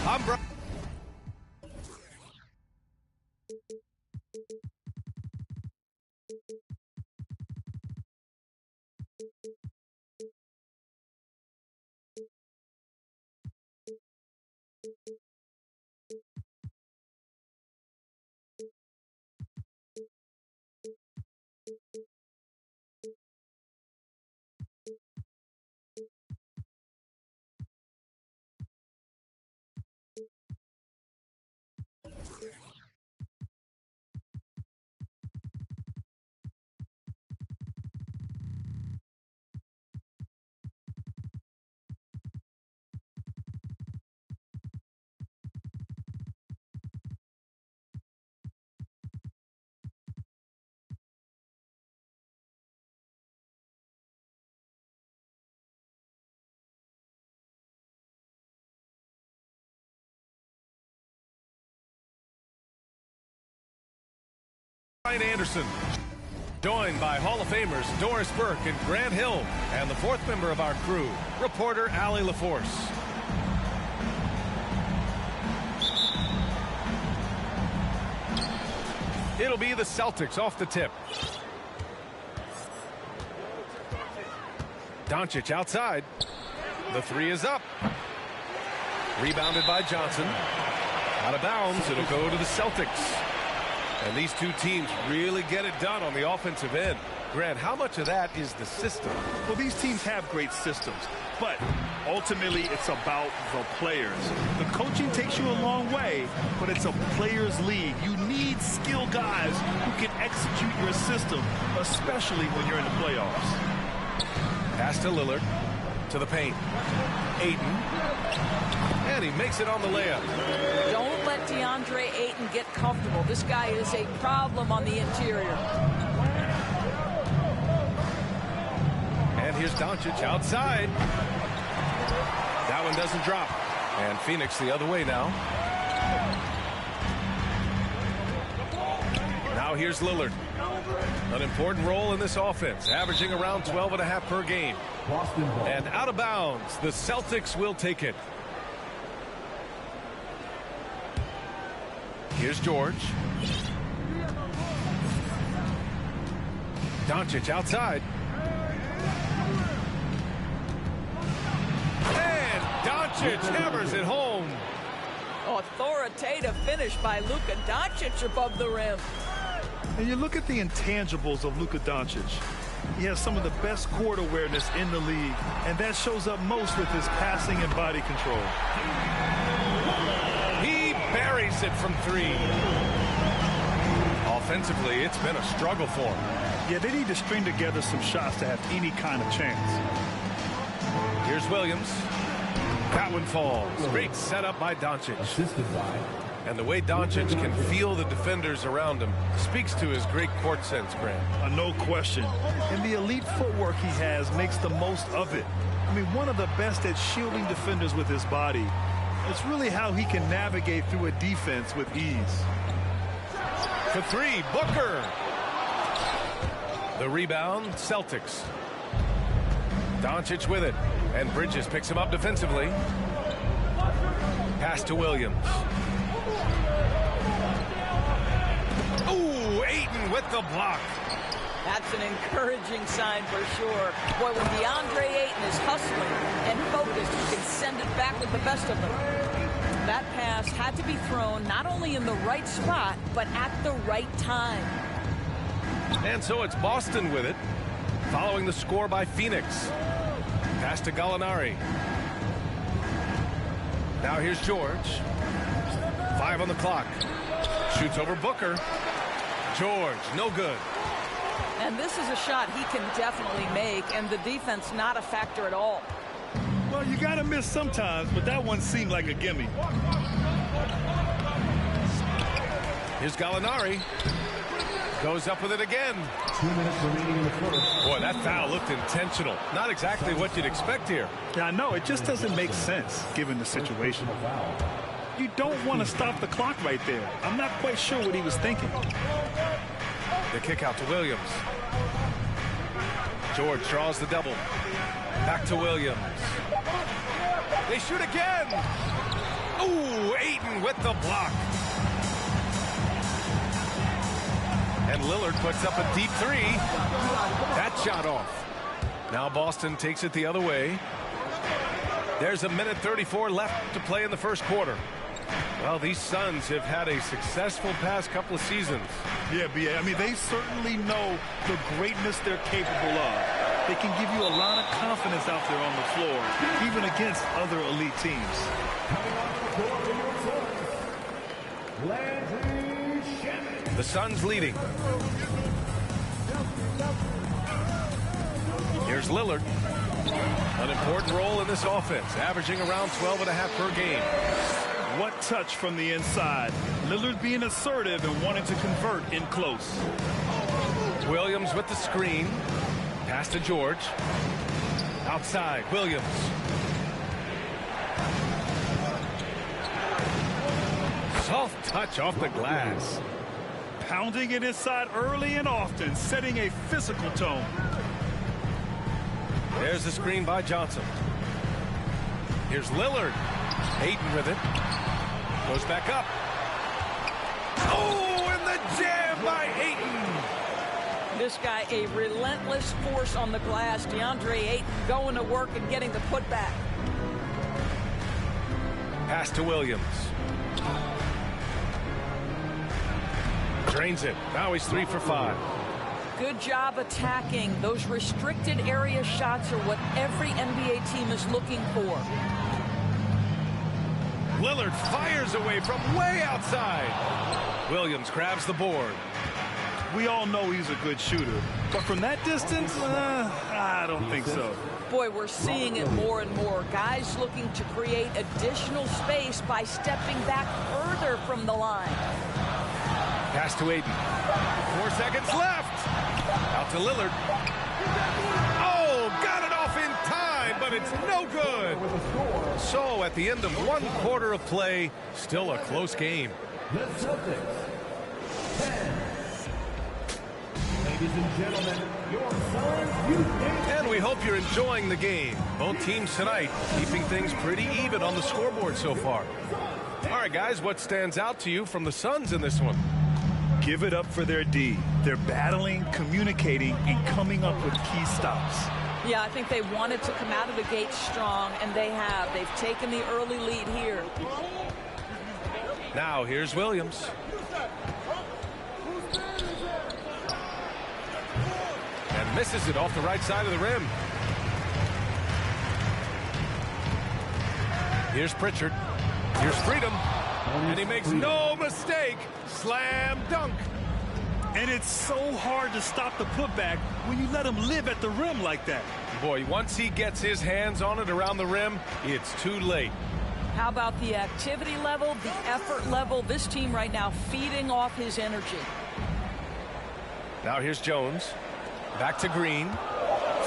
I'm Brian. Ryan Anderson, joined by Hall of Famers Doris Burke and Grant Hill, and the fourth member of our crew, reporter Allie LaForce. It'll be the Celtics off the tip. Doncic outside. The three is up. Rebounded by Johnson. Out of bounds, it'll go to the Celtics. And these two teams really get it done on the offensive end. Grant, how much of that is the system? Well, these teams have great systems, but ultimately it's about the players. The coaching takes you a long way, but it's a players' league. You need skilled guys who can execute your system, especially when you're in the playoffs. Pass to Lillard, to the paint. Ayton, and he makes it on the layup. Don't let DeAndre Ayton get comfortable. This guy is a problem on the interior. And here's Doncic outside. That one doesn't drop. And Phoenix the other way now. Now here's Lillard. An important role in this offense, averaging around 12.5 per game. And out of bounds, the Celtics will take it. Here's George. Doncic outside. And Doncic hammers it home. Authoritative finish by Luka Doncic above the rim. And you look at the intangibles of Luka Doncic. He has some of the best court awareness in the league, and that shows up most with his passing and body control. He buries it from three. Offensively, it's been a struggle for him. Yeah, they need to string together some shots to have any kind of chance. Here's Williams. That one falls. Great setup by Doncic. And the way Doncic can feel the defenders around him speaks to his great court sense, Grant. No question. And the elite footwork he has makes the most of it. I mean, one of the best at shielding defenders with his body. It's really how he can navigate through a defense with ease. For three, Booker. The rebound, Celtics. Doncic with it. And Bridges picks him up defensively. Pass to Williams. Ooh, Ayton with the block. That's an encouraging sign for sure. Boy, when DeAndre Ayton is hustling and focused, you can send it back with the best of them. That pass had to be thrown not only in the right spot, but at the right time. And so it's Boston with it, following the score by Phoenix. Pass to Gallinari. Now here's George. 5 on the clock. Shoots over Booker. George, no good. And this is a shot he can definitely make, and the defense not a factor at all. Well, you got to miss sometimes, but that one seemed like a gimme. Here's Gallinari. Goes up with it again. 2 minutes remaining in the first. Boy, that foul looked intentional. Not exactly what you'd expect here. Yeah, I know. It just doesn't make sense given the situation. You don't want to stop the clock right there. I'm not quite sure what he was thinking. The kick out to Williams. George draws the double. Back to Williams. They shoot again. Ooh, Ayton with the block. And Lillard puts up a deep three. That shot off. Now Boston takes it the other way. There's a minute 34 left to play in the first quarter. Well, these Suns have had a successful past couple of seasons. Yeah, B.A. I mean, they certainly know the greatness they're capable of. They can give you a lot of confidence out there on the floor, even against other elite teams. The Suns leading. Here's Lillard. An important role in this offense, averaging around 12.5 per game. What touch from the inside. Lillard being assertive and wanting to convert in close. Williams with the screen. Pass to George. Outside, Williams. Soft touch off the glass. Pounding it inside early and often, setting a physical tone. There's the screen by Johnson. Here's Lillard. Ayton with it. Goes back up. Oh, and the jam by Ayton. This guy, a relentless force on the glass. DeAndre Ayton going to work and getting the putback. Pass to Williams. Drains it. Now he's 3 for 5. Good job attacking. Those restricted area shots are what every NBA team is looking for. Lillard fires away from way outside. Williams grabs the board. We all know he's a good shooter, but from that distance, I don't think so. Boy, we're seeing it more and more. Guys looking to create additional space by stepping back further from the line. Pass to Ayton. 4 seconds left. Out to Lillard. Oh, got it off in time, but it's no good. So at the end of 1 quarter of play, still a close game. The Celtics, 10. Ladies and gentlemen, your Suns Youth Game. And we hope you're enjoying the game. Both teams tonight keeping things pretty even on the scoreboard so far. All right, guys, what stands out to you from the Suns in this one? Give it up for their D. They're battling, communicating, and coming up with key stops. Yeah, I think they wanted to come out of the gate strong, and they have. They've taken the early lead here. Now here's Williams. And misses it off the right side of the rim. Here's Pritchard. Here's Freedom. And he makes no mistake. Slam dunk. And it's so hard to stop the putback when you let him live at the rim like that. Boy, once he gets his hands on it around the rim, it's too late. How about the activity level, the effort level? This team right now feeding off his energy. Now here's Jones. Back to Green.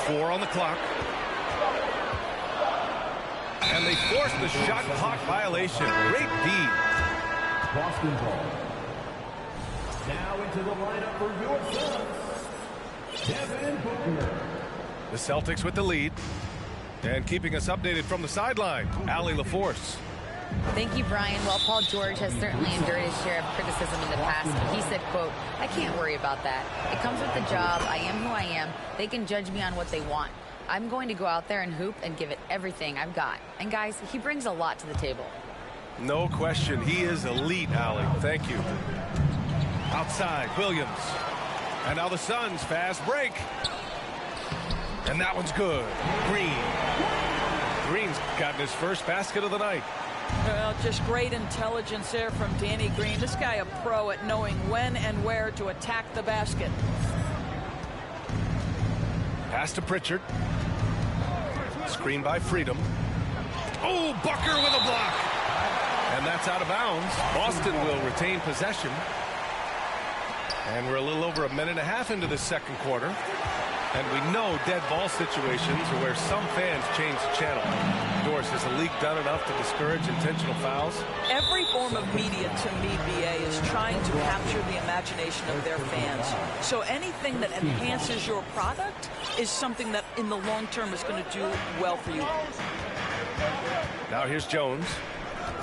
4 on the clock. And they force the shot clock violation. Great D. Boston ball. Now into the lineup for your Suns, Devin Booker. The Celtics with the lead. And keeping us updated from the sideline, Allie LaForce. Thank you, Brian. Well, Paul George has certainly endured his share of criticism in the past. He said, quote, "I can't worry about that. It comes with the job. I am who I am. They can judge me on what they want. I'm going to go out there and hoop and give it everything I've got." And guys, he brings a lot to the table. No question. He is elite, Allie. Thank you. Outside, Williams. And now the Suns fast break. And that one's good. Green. Green's gotten his first basket of the night. Well, just great intelligence there from Danny Green. This guy a pro at knowing when and where to attack the basket. Pass to Pritchard. Screen by Freedom. Oh, Booker with a block. And that's out of bounds. Boston will retain possession. And we're a little over a minute and a half into the second quarter. And we know dead ball situations are where some fans change the channel. Doris, has the league done enough to discourage intentional fouls? Every form of media, to me, BA, is trying to capture the imagination of their fans. So anything that enhances your product is something that in the long term is going to do well for you. Now here's Jones.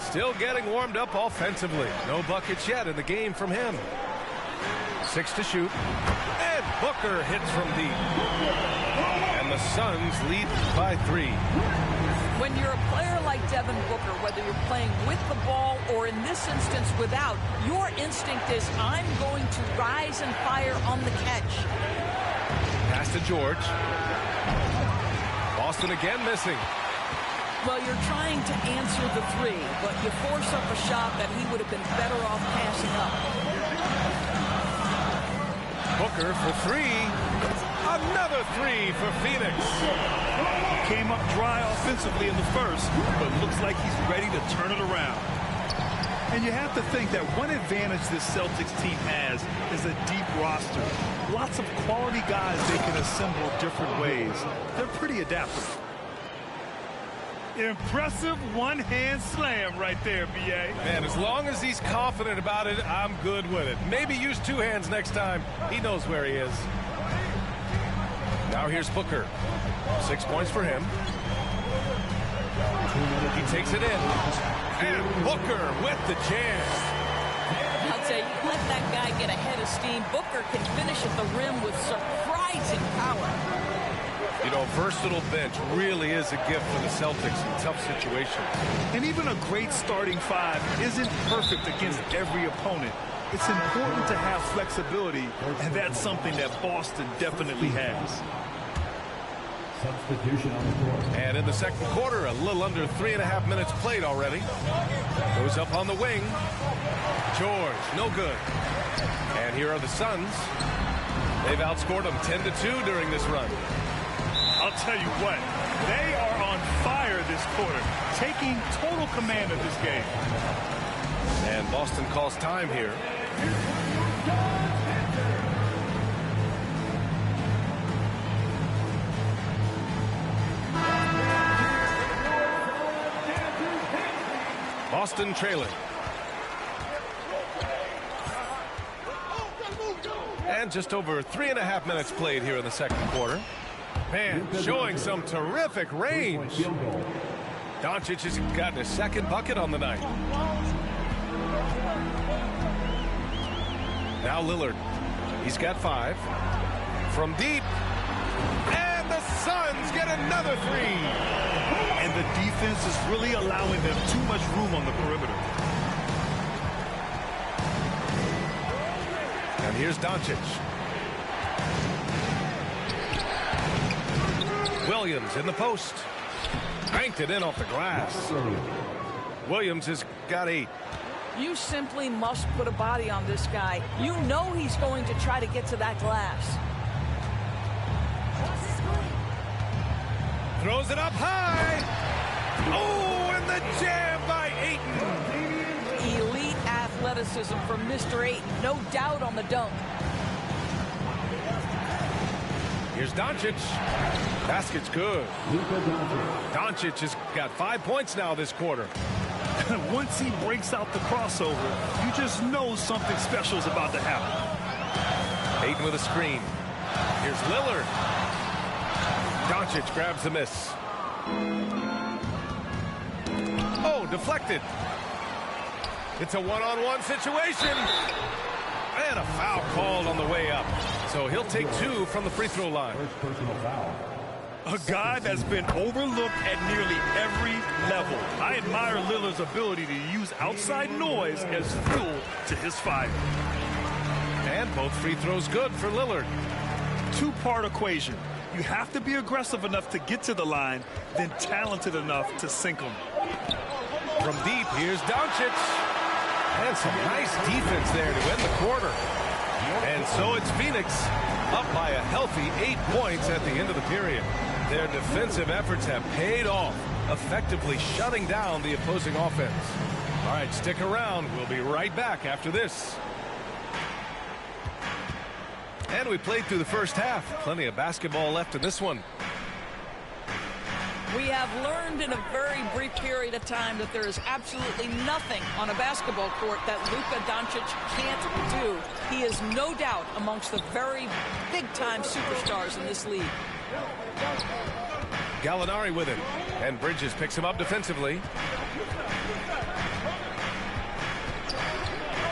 Still getting warmed up offensively. No buckets yet in the game from him. 6 to shoot. And Booker hits from deep. And the Suns lead by 3. When you're a player like Devin Booker, whether you're playing with the ball or in this instance without, your instinct is, I'm going to rise and fire on the catch. Pass to George. Boston again missing. Well, you're trying to answer the three, but you force up a shot that he would have been better off passing up. Booker for 3. Another 3 for Phoenix. Came up dry offensively in the first, but looks like he's ready to turn it around. And you have to think that one advantage this Celtics team has is a deep roster. Lots of quality guys they can assemble different ways. They're pretty adaptable. Impressive one-hand slam right there, B.A. Man, as long as he's confident about it, I'm good with it. Maybe use 2 hands next time. He knows where he is. Now here's Booker. 6 points for him. He takes it in. And Booker with the jam. I'll tell you, let that guy get a head of steam. Booker can finish at the rim with surprising power. You know, versatile bench really is a gift for the Celtics in tough situations. And even a great starting 5 isn't perfect against every opponent. It's important to have flexibility, and that's something that Boston definitely has. Substitution on the court. And in the second quarter, a little under 3.5 minutes played already. Goes up on the wing. George, no good. And here are the Suns. They've outscored them 10-2 during this run. I'll tell you what, they are on fire this quarter, taking total command of this game. And Boston calls time here. Boston trailing. And just over 3.5 minutes played here in the second quarter. Man, showing some terrific range. Doncic has gotten his second bucket on the night. Now Lillard. He's got 5. From deep. And the Suns get another 3. And the defense is really allowing them too much room on the perimeter. And here's Doncic. Williams in the post. Banked it in off the glass. Williams has got 8. You simply must put a body on this guy. You know he's going to try to get to that glass. Throws it up high. Oh, and the jam by Ayton. Elite athleticism from Mr. Ayton. No doubt on the dunk. Here's Doncic. Basket's good. Doncic has got 5 points now this quarter. Once he breaks out the crossover, you just know something special is about to happen. Ayton with a screen. Here's Lillard. Doncic grabs the miss. Oh, deflected. It's a one-on-one situation. And a foul called on the way up. So he'll take 2 from the free throw line. First personal foul. A guy that's been overlooked at nearly every level. I admire Lillard's ability to use outside noise as fuel to his fire. And both free throws good for Lillard. 2-part equation. You have to be aggressive enough to get to the line, then talented enough to sink them. From deep, here's Doncic. And some nice defense there to end the quarter. And so it's Phoenix up by a healthy 8 points at the end of the period. Their defensive efforts have paid off, effectively shutting down the opposing offense. All right, stick around. We'll be right back after this. And we played through the first half. Plenty of basketball left in this one. We have learned in a very brief period of time that there is absolutely nothing on a basketball court that Luka Doncic can't do. He is no doubt amongst the very big-time superstars in this league. Gallinari with it, and Bridges picks him up defensively.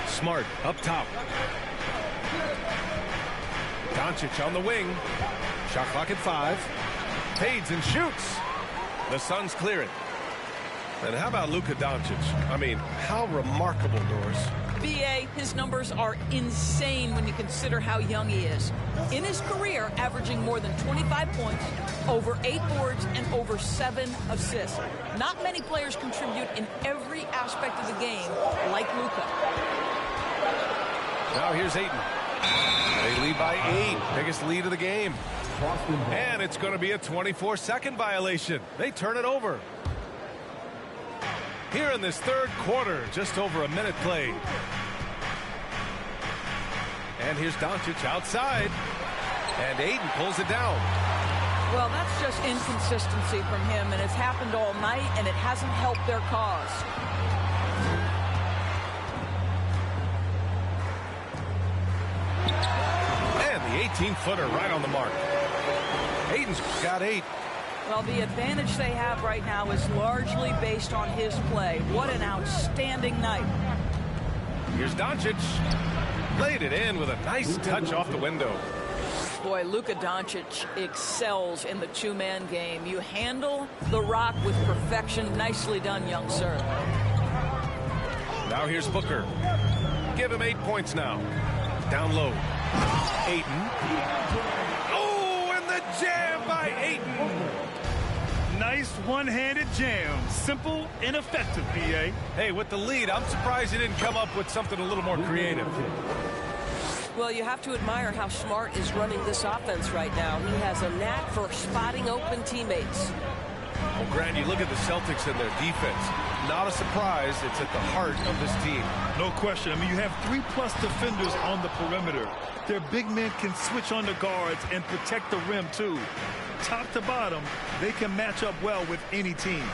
Smart up top. Doncic on the wing. Shot clock at 5. Fades and shoots. The Suns clear it. And how about Luka Doncic? I mean, how remarkable, Doris. BA, his numbers are insane when you consider how young he is. In his career, averaging more than 25 points, over 8 boards, and over 7 assists. Not many players contribute in every aspect of the game like Luka. Now here's Ayton. They lead by 8. Biggest lead of the game. And it's going to be a 24-second violation. They turn it over. Here in this third quarter, just over a minute played. And here's Doncic outside. And Ayton pulls it down. Well, that's just inconsistency from him, and it's happened all night, and it hasn't helped their cause. And the 18-footer right on the mark. Ayton's got 8. Well, the advantage they have right now is largely based on his play. What an outstanding night. Here's Doncic. Laid it in with a nice touch off the window. Boy, Luka Doncic excels in the two-man game. You handle the rock with perfection. Nicely done, young sir. Now here's Booker. Give him 8 points now. Down low. Ayton. Oh, and the jam by Ayton. Nice one-handed jam. Simple and effective, BA. Hey, with the lead, I'm surprised he didn't come up with something a little more creative. Well, you have to admire how Smart is running this offense right now. He has a knack for spotting open teammates. Well, Grant, you look at the Celtics and their defense. Not a surprise. It's at the heart of this team. No question. I mean, you have 3+ defenders on the perimeter. Their big men can switch on the guards and protect the rim, too. Top to bottom, they can match up well with any team.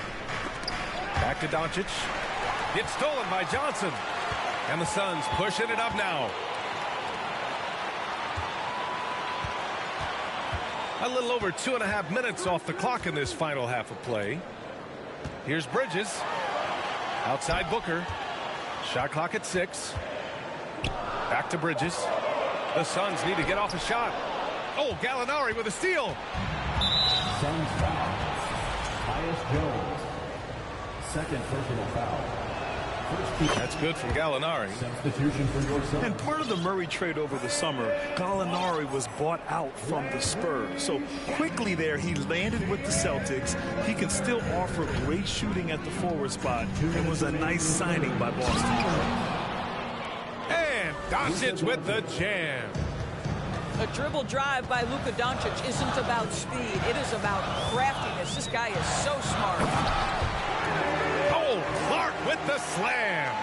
Back to Doncic. It's stolen by Johnson. And the Suns pushing it up now. A little over 2.5 minutes off the clock in this final half of play. Here's Bridges. Outside Booker. Shot clock at 6. Back to Bridges. The Suns need to get off a shot. Oh, Gallinari with a steal. Suns foul. Tyus Jones. Second personal foul. That's good from Gallinari. Substitution for your Suns. And part of the Murray trade over the summer, Gallinari was bought out from the Spurs. So quickly there, he landed with the Celtics. He can still offer great shooting at the forward spot. It was a nice signing by Boston. And Doncic with the jam. A dribble drive by Luka Doncic isn't about speed. It is about craftiness. This guy is so smart. Oh, Clark with the slam.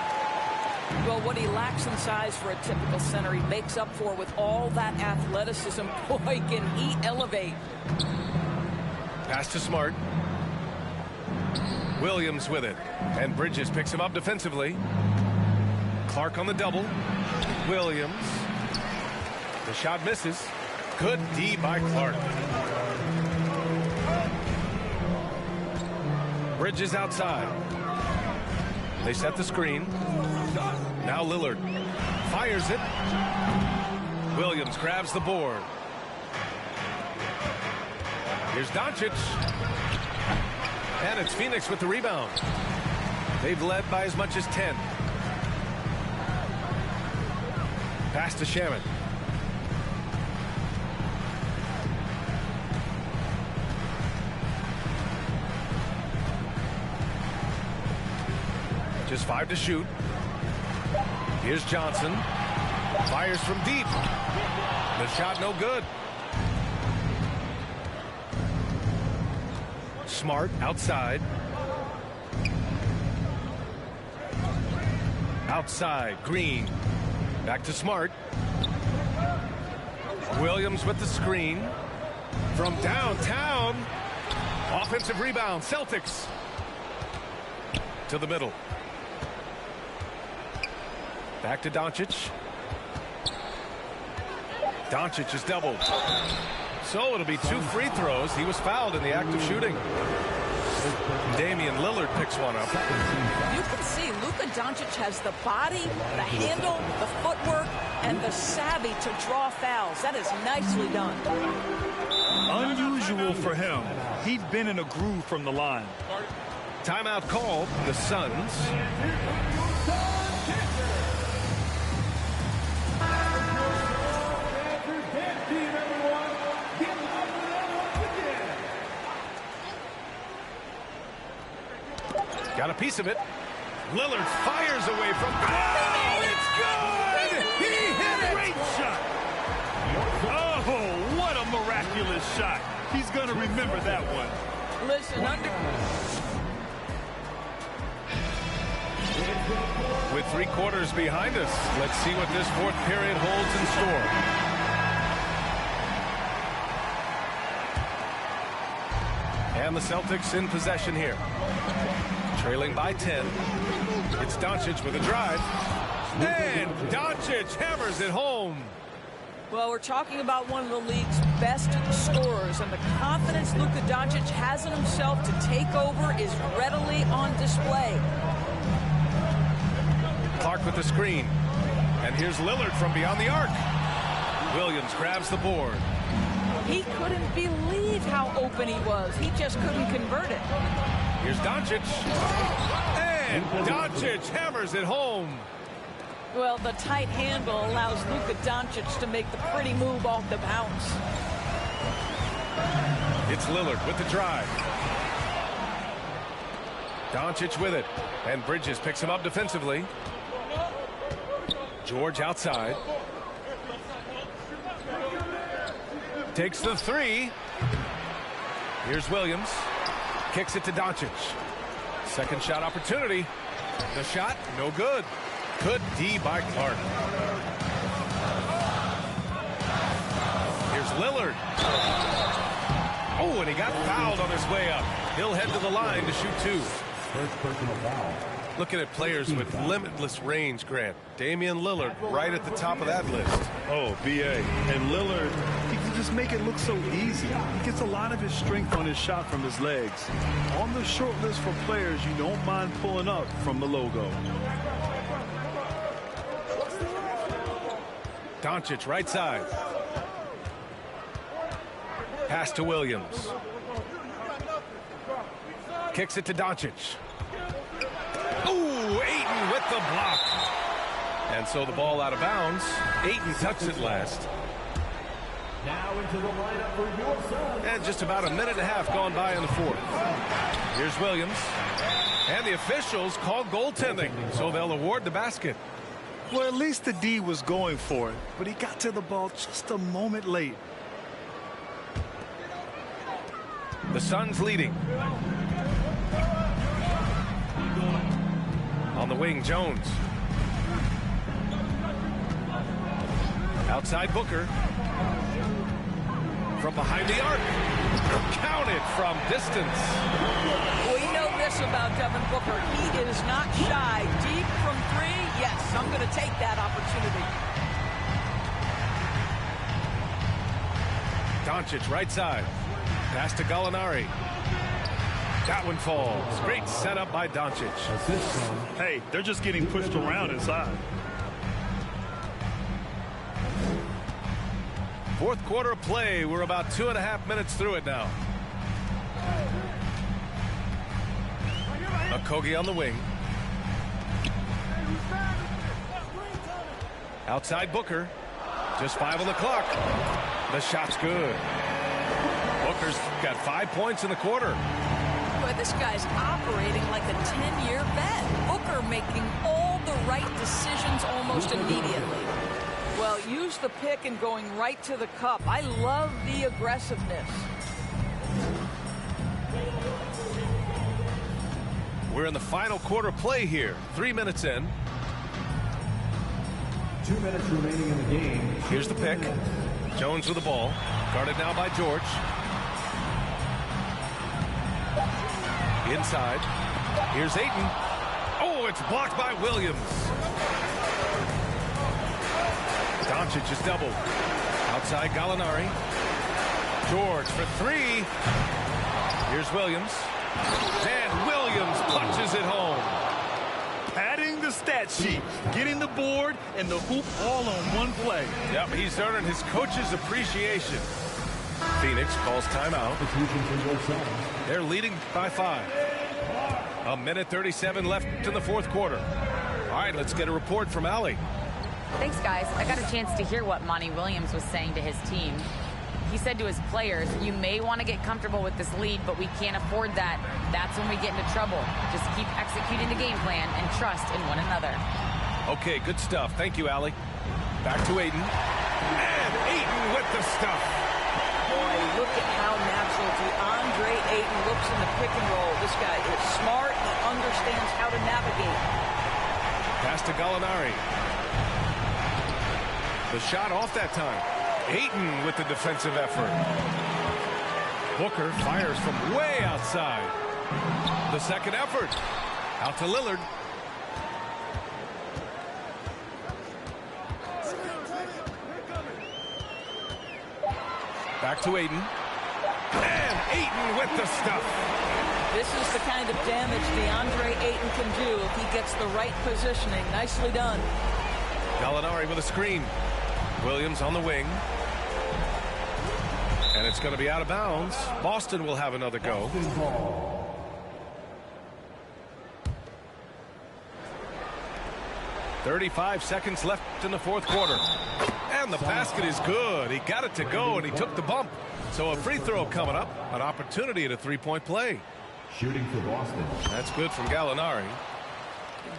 Well, what he lacks in size for a typical center, he makes up for with all that athleticism. Boy, can he elevate. Pass to Smart. Williams with it. And Bridges picks him up defensively. Clark on the double. Williams. The shot misses. Good D by Clark. Bridges outside. They set the screen. Now Lillard fires it. Williams grabs the board. Here's Doncic. And it's Phoenix with the rebound. They've led by as much as 10. Pass to Shaman. Just 5 to shoot. Here's Johnson. Fires from deep. The shot no good. Smart outside. Outside, Green. Back to Smart. Williams with the screen. From downtown. Offensive rebound, Celtics. To the middle. Back to Doncic. Doncic is doubled. So it'll be 2 free throws. He was fouled in the act of shooting. Damian Lillard picks one up. You can see Luka Doncic has the body, the handle, the footwork, and the savvy to draw fouls. That is nicely done. Unusual for him. He'd been in a groove from the line. Timeout called. The Suns. Got a piece of it. Lillard fires away from. Oh, it's good! He hit it! Great shot! Oh, what a miraculous shot. He's going to remember that one. Listen, With 3 quarters behind us, let's see what this 4th period holds in store. And the Celtics in possession here. Trailing by 10. It's Doncic with a drive. And Doncic hammers it home. well, we're talking about one of the league's best scorers, and the confidence Luka Doncic has in himself to take over is readily on display. Clark with the screen. And here's Lillard from beyond the arc. Williams grabs the board. He couldn't believe how open he was. He just couldn't convert it. Here's Doncic. And Doncic hammers it home. Well, the tight handle allows Luka Doncic to make the pretty move off the bounce. It's Lillard with the drive. Doncic with it. And Bridges picks him up defensively. George outside. Takes the three. Here's Williams. Kicks it to Doncic. Second shot opportunity. The shot, no good. Good D by Clark. Here's Lillard. Oh, and he got fouled on his way up. He'll head to the line to shoot two. First personal foul. Looking at players with limitless range, Grant. Damian Lillard right at the top of that list. Oh, B.A. And Lillard, he can just make it look so easy. He gets a lot of his strength on his shot from his legs. On the short list for players you don't mind pulling up from the logo. Doncic right side. Pass to Williams. Kicks it to Doncic. Ooh, Ayton with the block. And so the ball out of bounds. Ayton touched it last. Now into the lineup for your son. And just about a minute and a half gone by in the fourth. Here's Williams. And the officials call goaltending, so they'll award the basket. Well, at least the D was going for it, but he got to the ball just a moment late. The Suns leading. On the wing, Jones. Outside Booker. From behind the arc. Counted from distance. We know this about Devin Booker. He is not shy. Deep from three, yes, I'm going to take that opportunity. Doncic right side. Pass to Gallinari. That one falls. Great setup by Doncic. Hey, they're just getting pushed around inside. Fourth quarter of play. We're about 2.5 minutes through it now. Okogie on the wing. Outside Booker. Just 5 on the clock. The shot's good. Booker's got 5 points in the quarter. Boy, this guy's operating like a 10-year vet. Booker making all the right decisions almost immediately. Well, use the pick and going right to the cup. I love the aggressiveness. We're in the final quarter play here. 3 minutes in. 2 minutes remaining in the game. Here's the pick. Jones with the ball. Guarded now by George. Inside. Here's Ayton. Oh, it's blocked by Williams. Doncic is doubled. Outside Gallinari. George for three. Here's Williams. And Williams punches it home. Padding the stat sheet, getting the board and the hoop all on one play. Yep, he's earning his coach's appreciation. Phoenix calls timeout. They're leading by 5. 1:37 left in the fourth quarter. All right, let's get a report from Allie. Thanks, guys. I got a chance to hear what Monty Williams was saying to his team. He said to his players, you may want to get comfortable with this lead, but we can't afford that. That's when we get into trouble. Just keep executing the game plan and trust in one another. Okay, good stuff. Thank you, Allie. Back to Ayton. And Ayton with the stuff. Boy, look at how natural DeAndre Ayton looks in the pick and roll. This guy is smart. He understands how to navigate. Pass to Gallinari. The shot off that time. Ayton with the defensive effort. Booker fires from way outside. The second effort. Out to Lillard. Back to Ayton. And Ayton with the stuff. This is the kind of damage DeAndre Ayton can do if he gets the right positioning. Nicely done. Gallinari with a screen. Williams on the wing. And it's going to be out of bounds. Boston will have another go. 35 seconds left in the fourth quarter. And the basket is good. He got it to go, and he took the bump. So a free throw coming up. An opportunity at a three-point play. Shooting for Boston. That's good from Gallinari.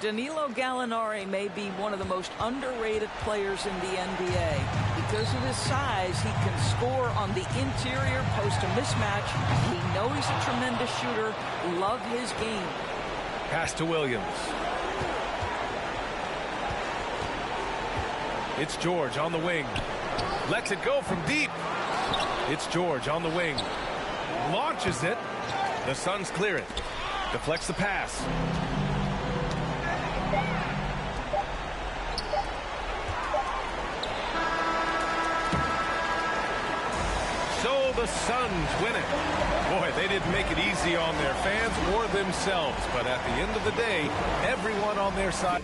Danilo Gallinari may be one of the most underrated players in the NBA. Because of his size, he can score on the interior, post a mismatch. We know he's a tremendous shooter. Love his game. Pass to Williams. It's George on the wing. Lets it go from deep. It's George on the wing. Launches it. The Suns clear it. Deflects the pass. So the Suns win it. Boy, they didn't make it easy on their fans or themselves. But at the end of the day, everyone on their side.